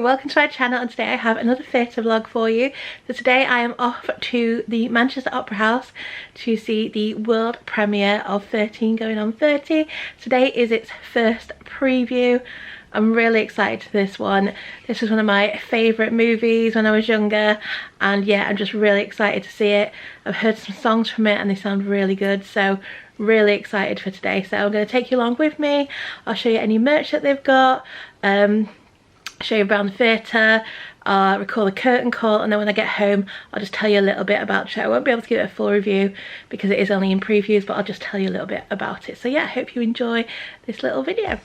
welcome to my channel, and today I have another theatre vlog for you. So today I am off to the Manchester Opera House to see the world premiere of 13 Going on 30. Today is its first preview. I'm really excited for this one. This was one of my favourite movies when I was younger, and yeah, I'm just really excited to see it. I've heard some songs from it and they sound really good, so really excited for today. So I'm going to take you along with me. I'll show you any merch that they've got, show you around the theatre, record a curtain call, and then when I get home I'll just tell you a little bit about the show. I won't be able to give it a full review because it is only in previews, but I'll just tell you a little bit about it. So yeah, I hope you enjoy this little video.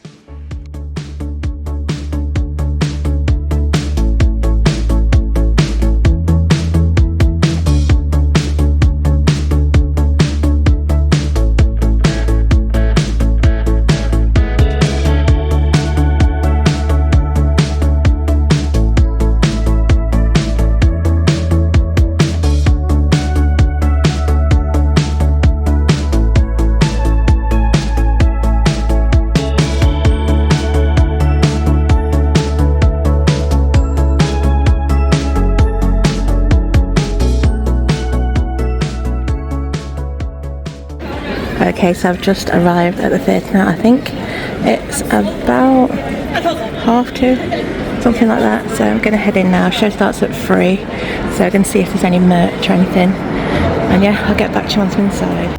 Okay, so I've just arrived at the theatre now. I think it's about 2:30, something like that. So I'm going to head in now. Show starts at 3, so I'm going to see if there's any merch or anything. And yeah, I'll get back to you once I'm inside.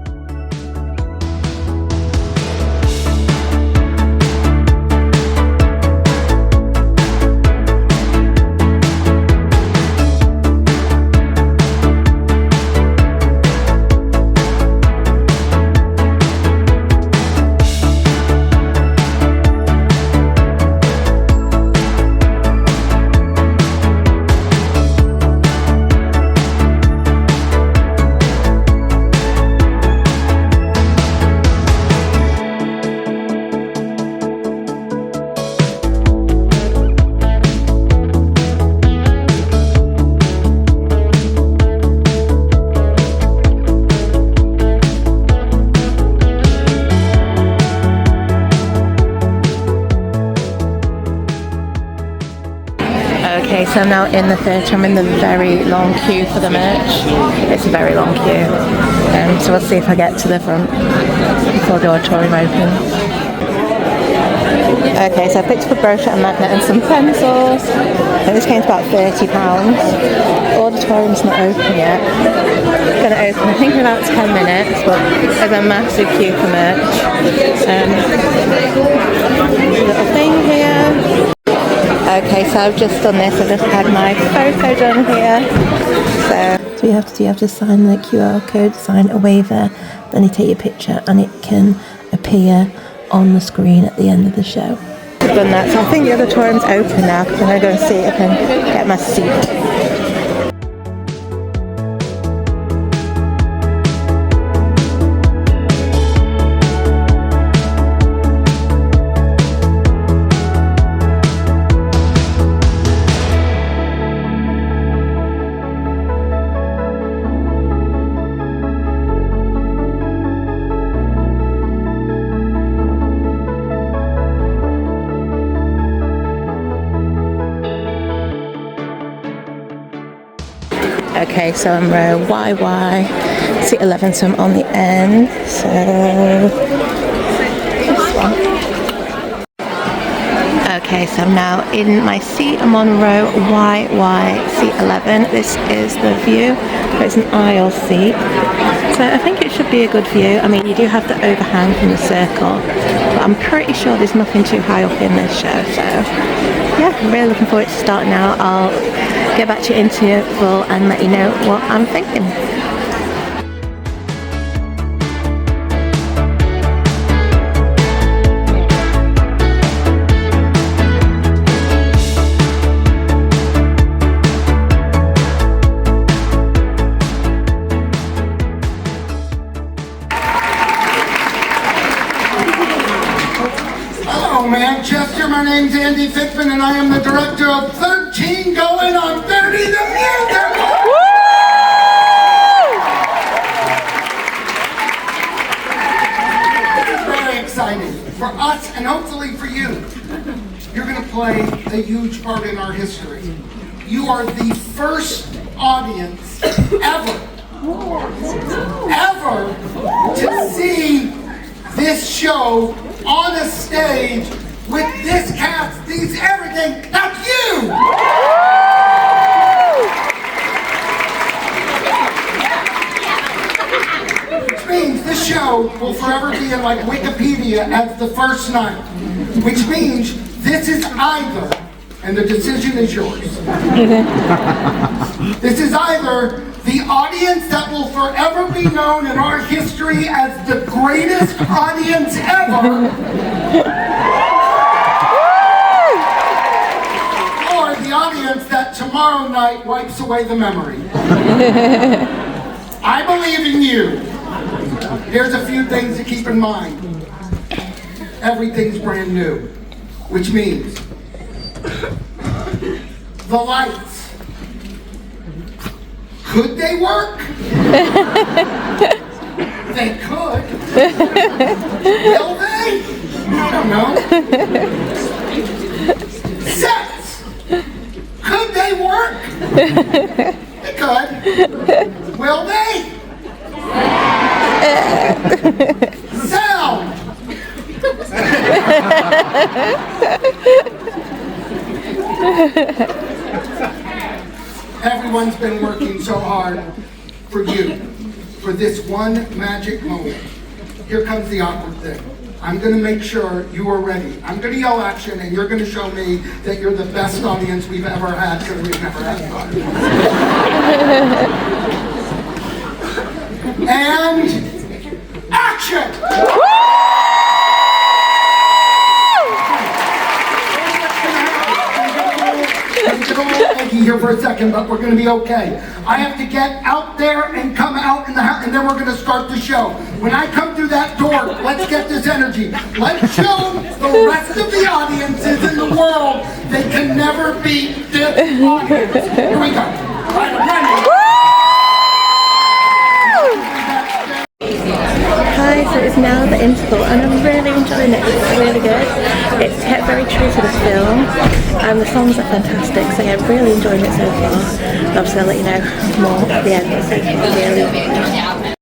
Okay, so I'm now in the theatre. I'm in the very long queue for the merch. It's a very long queue. So we'll see if I get to the front before the auditorium opens. Okay, so I picked up a brochure, a magnet and some pencils. And this came to about £30. Auditorium's not open yet. It's going to open, I think, in about 10 minutes, but there's a massive queue for merch. Little thing here. Okay, so I've just done this. I've just had my photo done here. So you have to sign the QR code, sign a waiver, then you take your picture and it can appear on the screen at the end of the show. I've done that, so I think the auditorium's open now because I'm going to go and see if I can get my seat. Okay, so I'm row YY, seat 11, so I'm on the end, so this one. Okay, so I'm now in my seat. I'm on row YY, seat 11. This is the view. It's an aisle seat, so I think it should be a good view. I mean, you do have the overhang from the circle, but I'm pretty sure there's nothing too high up in this show, so yeah, I'm really looking forward to starting now. I'll get back to your interval and let you know what I'm thinking. Hello, Manchester. My name's Andy Fickman, and I am the director of 13 Going on 30, the musical! Very exciting for us and hopefully for you. You're going to play a huge part in our history. You are the first audience ever to see this show on a stage with this cast, these everything. That's you! Which means this show will forever be in like Wikipedia as the first night. Which means this is either, and the decision is yours. This is either the audience that will forever be known in our history as the greatest audience ever, or the audience that tomorrow night wipes away the memory. I believe in you. Here's a few things to keep in mind. Everything's brand new, which means the lights, could they work? They could. Will they? I don't know. Sets, could they work? They could. Will they? Sound. Everyone's been working so hard for you, for this one magic moment. Here comes the awkward thing. I'm going to make sure you are ready. I'm going to yell action, and you're going to show me that you're the best audience we've ever had, because we've never had fun. And action! Here for a second, but we're going to be okay. I have to get out there and come out in the house, and then we're going to start the show. When I come through that door, let's get this energy. Let's show the rest of the audiences in the world they can never beat this audience. Here we go. All right, I'm ready. Hi, so it's now the interval and I'm really enjoying it. It's really good. It's kept very true to the film and the songs are fantastic, so yeah, I'm really enjoying it so far. Obviously I'll let you know more at the end, so really.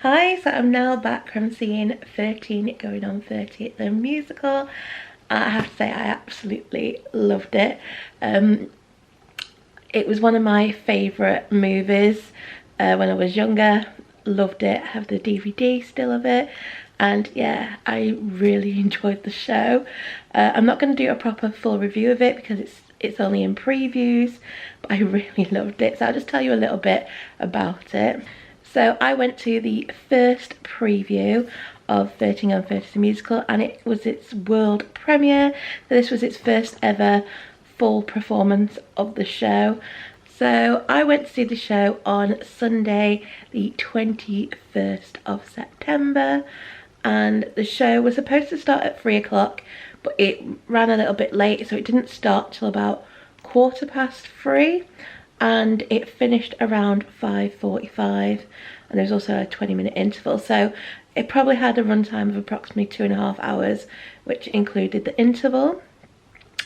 Hi, so I'm now back from seeing 13 Going on 30, the musical. I have to say I absolutely loved it. It was one of my favourite movies when I was younger. Loved it. I have the DVD still of it. And yeah, I really enjoyed the show. I'm not going to do a proper full review of it because it's only in previews, but I really loved it. So I'll just tell you a little bit about it. So I went to the first preview of 13 Going on 30 the musical, and it was its world premiere. So this was its first ever full performance of the show. So I went to see the show on Sunday the 21st of September, and the show was supposed to start at 3 o'clock, but it ran a little bit late, so it didn't start till about 3:15, and it finished around 5:45, and there was also a 20-minute interval, so it probably had a runtime of approximately 2.5 hours, which included the interval.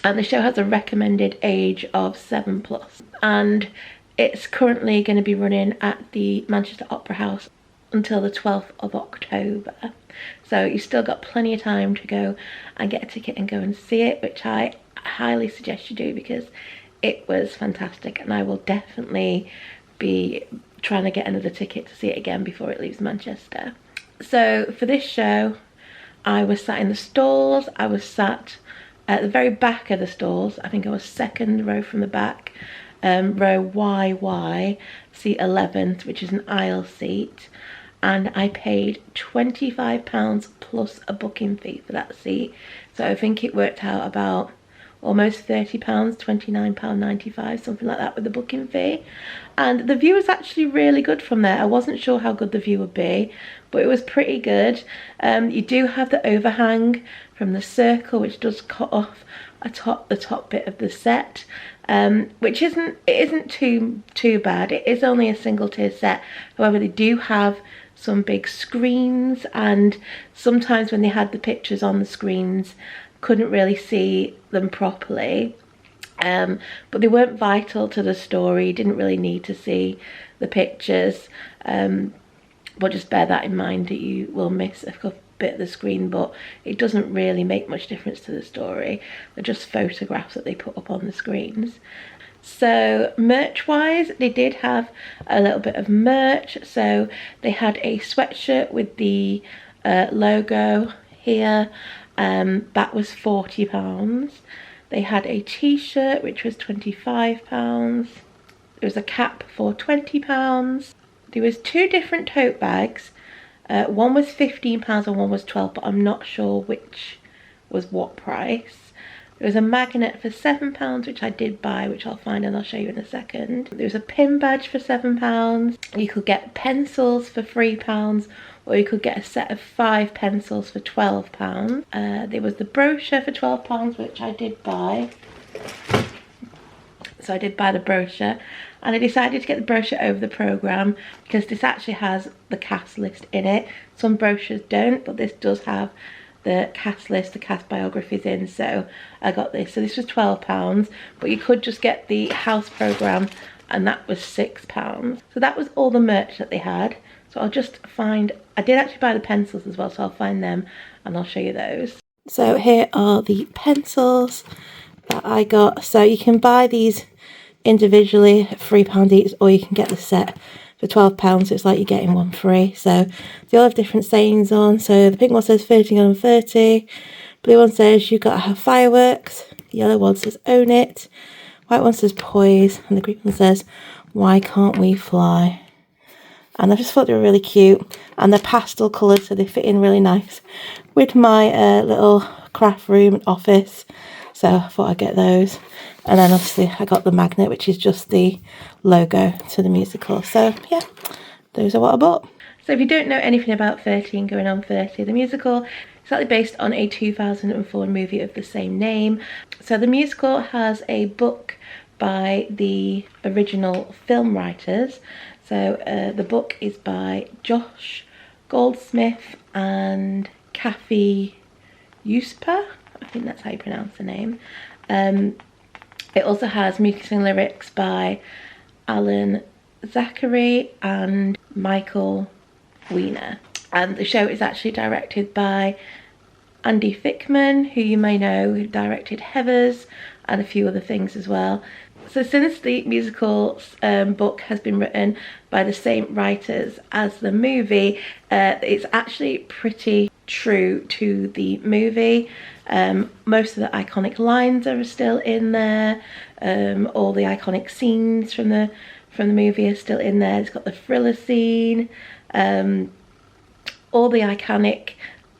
And the show has a recommended age of 7+, and it's currently going to be running at the Manchester Opera House until the 12th of October. So you've still got plenty of time to go and get a ticket and go and see it, which I highly suggest you do because it was fantastic, and I will definitely be trying to get another ticket to see it again before it leaves Manchester. So for this show, I was sat in the stalls. I was sat at the very back of the stalls. I think I was second row from the back, row YY, seat 11th, which is an aisle seat, and I paid £25 plus a booking fee for that seat. So I think it worked out about almost £30, £29.95, something like that with the booking fee. And the view was actually really good from there. I wasn't sure how good the view would be, but it was pretty good. You do have the overhang from the circle, which does cut off the top bit of the set, which isn't too bad. It is only a single tier set. However, they do have some big screens, and sometimes when they had the pictures on the screens, couldn't really see them properly, but they weren't vital to the story. You didn't really need to see the pictures, but just bear that in mind that you will miss a bit of the screen, but it doesn't really make much difference to the story. They're just photographs that they put up on the screens. So merch wise, they did have a little bit of merch. So they had a sweatshirt with the logo here, that was £40. They had a t-shirt which was £25. There was a cap for £20. There was 2 different tote bags. One was £15 and one was £12, but I'm not sure which was what price. There was a magnet for £7, which I did buy, which I'll find and I'll show you in a second. There was a pin badge for £7. You could get pencils for £3, or you could get a set of 5 pencils for £12. There was the brochure for £12, which I did buy. So I did buy the brochure, and I decided to get the brochure over the programme because this actually has the cast list in it. Some brochures don't, but this does have the cast list, the cast biographies in, so I got this. So this was £12, but you could just get the house programme, and that was £6. So that was all the merch that they had. So I'll just find, I did actually buy the pencils as well, so I'll find them and I'll show you those. So here are the pencils that I got. So you can buy these individually at £3 each, or you can get the set for £12, so it's like you're getting one free. So they all have different sayings on. So the pink one says 13 on 30, blue one says you gotta have fireworks, the yellow one says own it, white one says poise, and the green one says why can't we fly. And I just thought they were really cute, and they're pastel coloured, so they fit in really nice with my little craft room and office. So I thought I'd get those. And then obviously I got the magnet, which is just the logo to the musical. So yeah, those are what I bought. So if you don't know anything about 13 Going on 30, the musical, it's actually based on a 2004 movie of the same name. So the musical has a book by the original film writers. So the book is by Josh Goldsmith and Kathy Uspa. I think that's how you pronounce the name. It also has music and lyrics by Alan Zachary and Michael wiener. And the show is actually directed by Andy Fickman, who you may know, who directed Heathers and a few other things as well. So since the musical book has been written by the same writers as the movie, it's actually pretty true to the movie. Most of the iconic lines are still in there. All the iconic scenes from the movie are still in there. It's got the thriller scene. All the iconic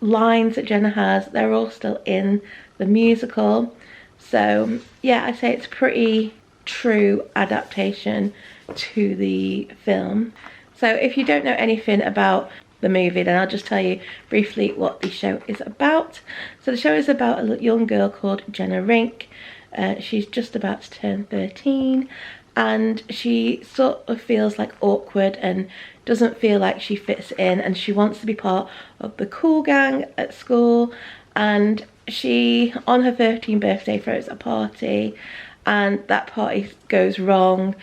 lines that Jenna has, they're all still in the musical. So yeah, I'd say it's a pretty true adaptation to the film. So if you don't know anything about the movie, then I'll just tell you briefly what the show is about. So the show is about a young girl called Jenna Rink. She's just about to turn 13, and she sort of feels like awkward and doesn't feel like she fits in, and she wants to be part of the cool gang at school. And she, on her 13th birthday, throws a party, and that party goes wrong.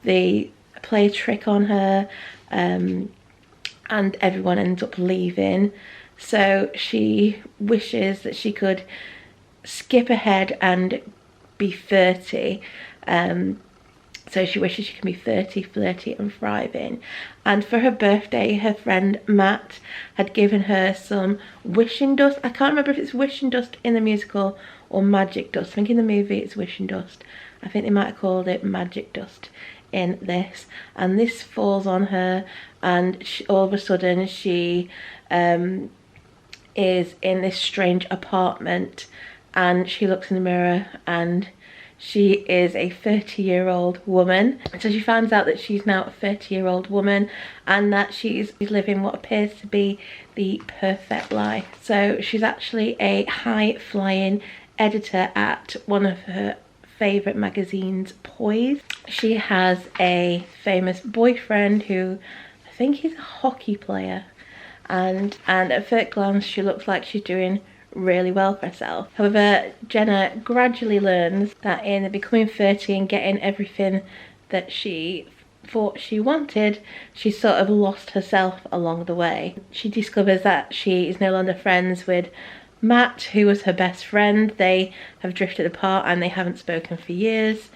They play a trick on her, and everyone ends up leaving. So she wishes that she could skip ahead and be 30. So she wishes she can be 30, flirty and thriving. And for her birthday, her friend Matt had given her some wishing dust. I can't remember if it's wishing dust in the musical or magic dust. I think in the movie it's wishing dust. I think they might have called it magic dust in this. And this falls on her, and all of a sudden she is in this strange apartment, and she looks in the mirror and she is a 30-year-old woman. So she finds out that she's now a 30-year-old woman, and that she's living what appears to be the perfect life. So she's actually a high-flying editor at one of her favourite magazines, Poise. She has a famous boyfriend who, I think he's a hockey player, and at first glance she looks like she's doing really well for herself. However, Jenna gradually learns that in becoming 30 and getting everything that she thought she wanted, she sort of lost herself along the way. She discovers that she is no longer friends with Matt, who was her best friend. They have drifted apart and they haven't spoken for years,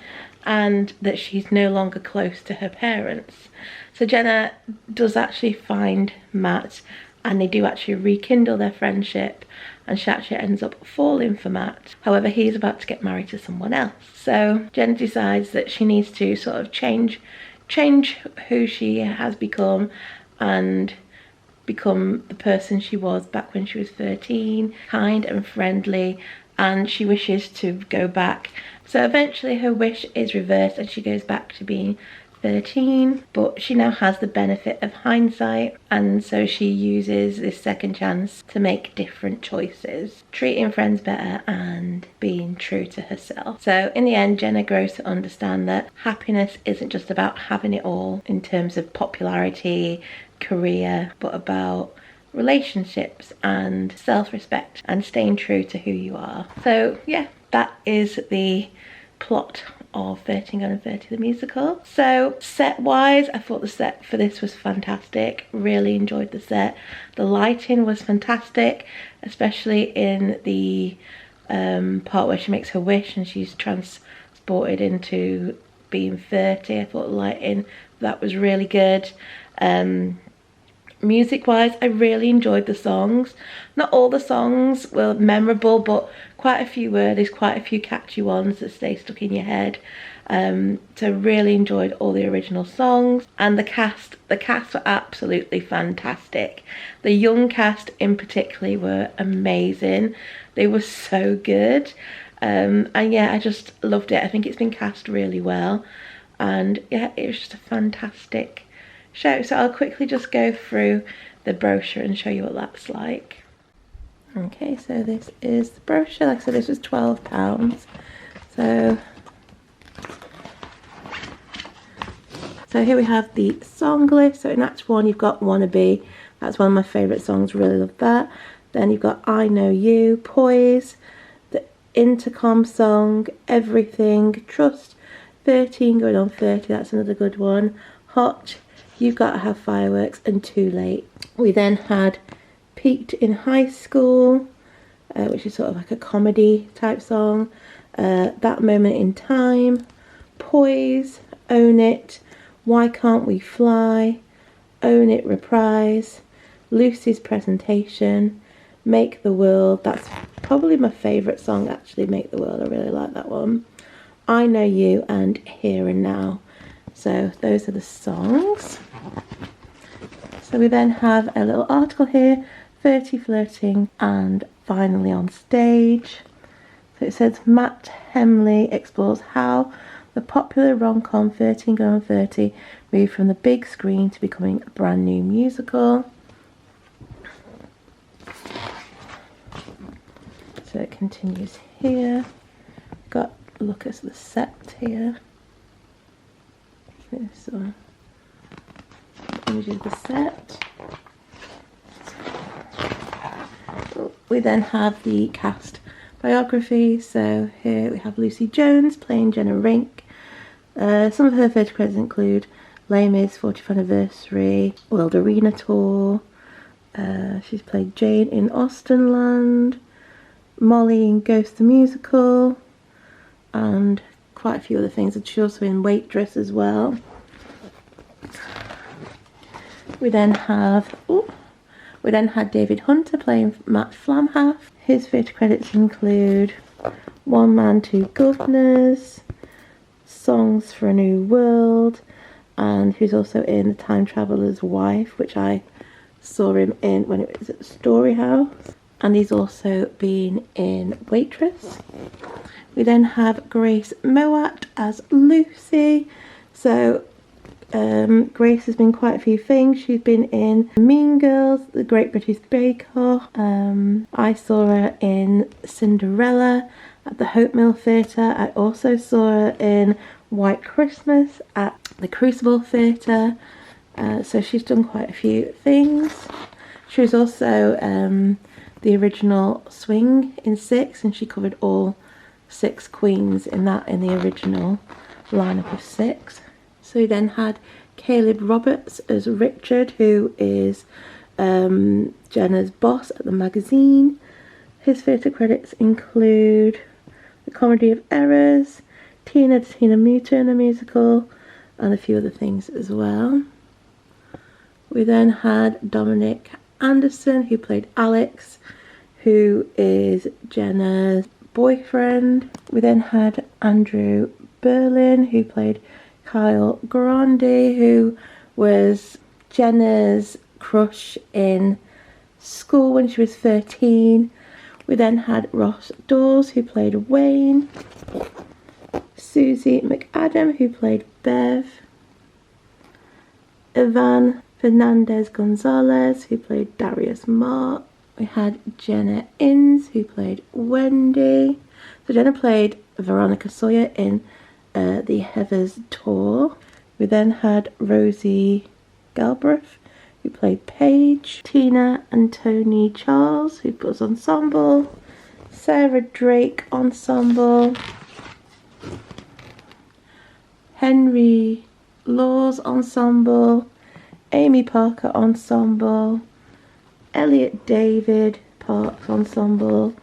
and that she's no longer close to her parents. So Jenna does actually find Matt, and they do actually rekindle their friendship, and she actually ends up falling for Matt. However, he's about to get married to someone else. So Jenna decides that she needs to sort of change who she has become and become the person she was back when she was 13, kind and friendly, and she wishes to go back. So eventually her wish is reversed and she goes back to being 13, but she now has the benefit of hindsight, and so she uses this second chance to make different choices, treating friends better and being true to herself. So in the end, Jenna grows to understand that happiness isn't just about having it all in terms of popularity, career, but about relationships and self-respect and staying true to who you are. So yeah, that is the plot of 13 Going on 30 the musical. So set wise, I thought the set for this was fantastic. Really enjoyed the set. The lighting was fantastic, especially in the part where she makes her wish and she's transported into being 30. I thought the lighting, that was really good. Music wise, I really enjoyed the songs. Not all the songs were memorable, but quite a few were. There's quite a few catchy ones that stay stuck in your head. So really enjoyed all the original songs. And the cast were absolutely fantastic. The young cast in particular were amazing. They were so good. And yeah, I just loved it. I think it's been cast really well. And yeah, it was just a fantastic show. So I'll quickly just go through the brochure and show you what that's like. Okay, so this is the brochure. Like I said, this was £12. So here we have the song list. So in Act 1 you've got Wannabe. That's one of my favourite songs, really love that. Then you've got I Know You, Poise, the Intercom song, Everything, Trust, 13 Going on 30, that's another good one. Hot, You've Gotta Have Fireworks, and Too Late. We then had Peaked in High School, which is sort of like a comedy type song. That Moment in Time, Poise, Own It, Why Can't We Fly, Own It Reprise, Lucy's Presentation, Make the World. That's probably my favourite song actually, Make the World. I really like that one. I Know You, and Here and Now. So those are the songs. So we then have a little article here, 30 Flirting and Finally on Stage. So it says Matt Hemley explores how the popular rom-com 13 Going on 30 moved from the big screen to becoming a brand new musical. So it continues here. Got a look at the set here. So images of the set. We then have the cast biography. So here we have Lucy Jones playing Jenna Rink. Some of her theatre credits include Les Mis 40th Anniversary, World Arena Tour. She's played Jane in Austenland, Molly in Ghost the Musical, and quite a few other things. And she's also in Waitress as well. We then had David Hunter playing Matt Flamhaff. His theatre credits include One Man, Two Governors, Songs for a New World, and who's also in The Time Traveller's Wife, which I saw him in when it was at the Story House. And he's also been in Waitress. We then have Grace Moat as Lucy. So Grace has been quite a few things. She's been in Mean Girls, The Great British Bake Off. I saw her in Cinderella at the Hope Mill Theatre. I also saw her in White Christmas at the Crucible Theatre. So she's done quite a few things. She was also the original Swing in 6, and she covered all 6 queens in the original lineup of 6. So we then had Caleb Roberts as Richard, who is Jenna's boss at the magazine. His theatre credits include The Comedy of Errors, Tina Turner musical, and a few other things as well. We then had Dominic Anderson, who played Alex, who is Jenna's boyfriend. We then had Andrew Berlin, who played Kyle Grande, who was Jenna's crush in school when she was 13. We then had Ross Dawes, who played Wayne. Susie McAdam, who played Bev. Ivan Fernandez Gonzalez, who played Darius Mark. We had Jenna Innes, who played Wendy. So Jenna played Veronica Sawyer in the Heathers Tour. We then had Rosie Galbraith, who played Paige. Tina and Tony Charles, who was ensemble. Sarah Drake ensemble. Henry Laws ensemble. Amy Parker ensemble. Elliot David Parks ensemble.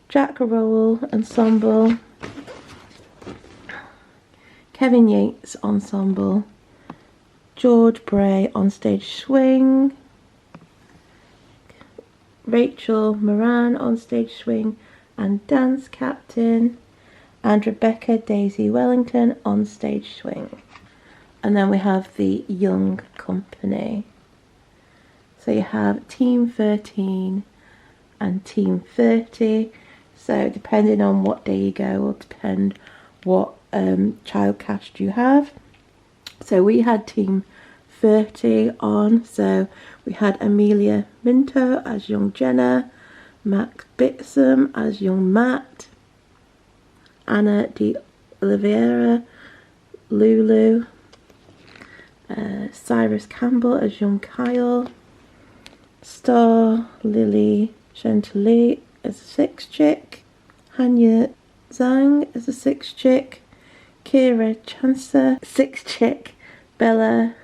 Jack Rowell ensemble. Kevin Yates ensemble. George Bray on stage swing. Rachel Moran on stage swing and dance captain. And Rebecca Daisy Wellington on stage swing. And then we have the Young Company. So you have Team 13 and Team 30. So depending on what day you go will depend what child cast you have. So we had Team 30 on. So we had Amelia Minto as young Jenna, Max Bitsam as young Matt, Anna de Oliveira, Lulu, Cyrus Campbell as young Kyle, Star Lily Chantilly as a 6 chick, Hanya Zhang as a 6 chick, Kira Chancer 6 chick, Bella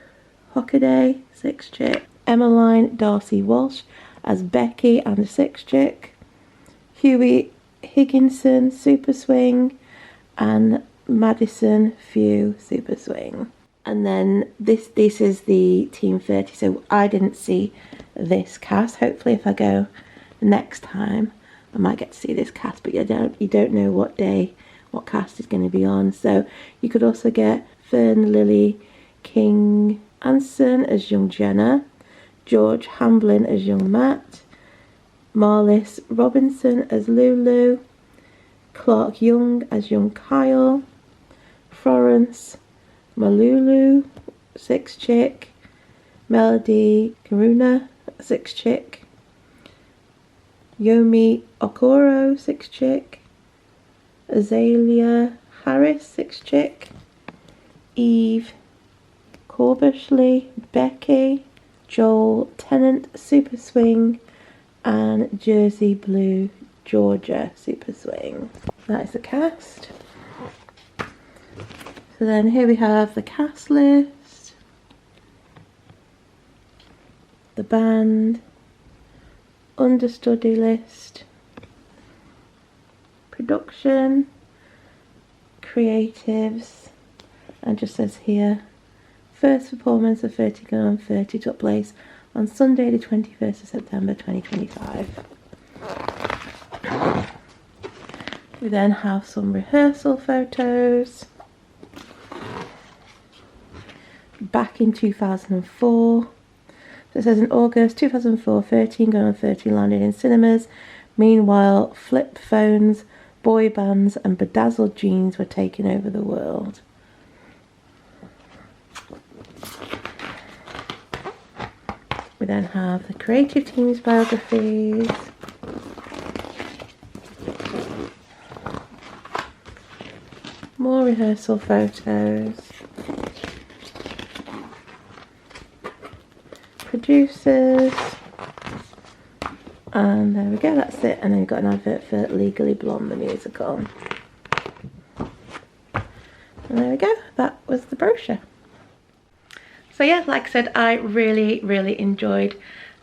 Hockaday, 6 chick. Emmeline Darcy Walsh as Becky and a 6 chick. Huey Higginson, Super Swing, and Madison Few, Super Swing. And then this is the Team 30, so I didn't see this cast. Hopefully if I go next time I might get to see this cast, but you don't know what day what cast is going to be on. So you could also get Fern Lily King Anson as young Jenna, George Hamblin as young Matt, Marlis Robinson as Lulu, Clark Young as young Kyle, Florence Malulu, 6 chick, Melody Karuna, 6 chick, Yomi Okoro, 6 chick, Azalea Harris, 6 chick, Eve Corbishley, Becky, Joel Tennant, Super Swing, and Jersey Blue Georgia, Super Swing. That is the cast. So then here we have the cast list, the band, understudy list, production, creatives, and just says here, first performance of 30 Going on 30 took place on Sunday the 21st of September 2025. We then have some rehearsal photos. Back in 2004. So it says in August 2004, 13 Going on 30 landed in cinemas. Meanwhile, flip phones, boy bands and bedazzled jeans were taking over the world. We then have the creative team's biographies. More rehearsal photos. Producers. And there we go, that's it. And then we've got an advert for Legally Blonde, the musical. And there we go, that was the brochure. So yeah, like I said, I really enjoyed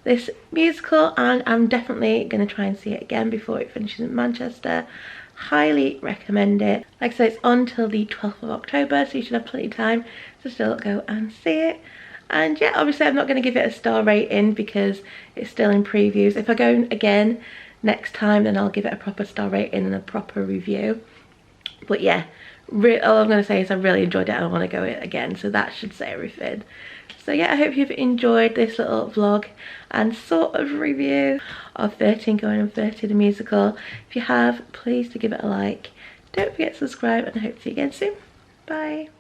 this musical, and I'm definitely going to try and see it again before it finishes in Manchester. Highly recommend it. Like I said, it's on till the 12th of October, so you should have plenty of time to still go and see it. And yeah, obviously I'm not going to give it a star rating because it's still in previews. If I go again next time, then I'll give it a proper star rating and a proper review. But yeah, all I'm going to say is I really enjoyed it and I want to go it again, so that should say everything. So yeah, I hope you've enjoyed this little vlog and sort of review of 13 Going on 30 the musical. If you have, please do give it a like. Don't forget to subscribe, and I hope to see you again soon. Bye.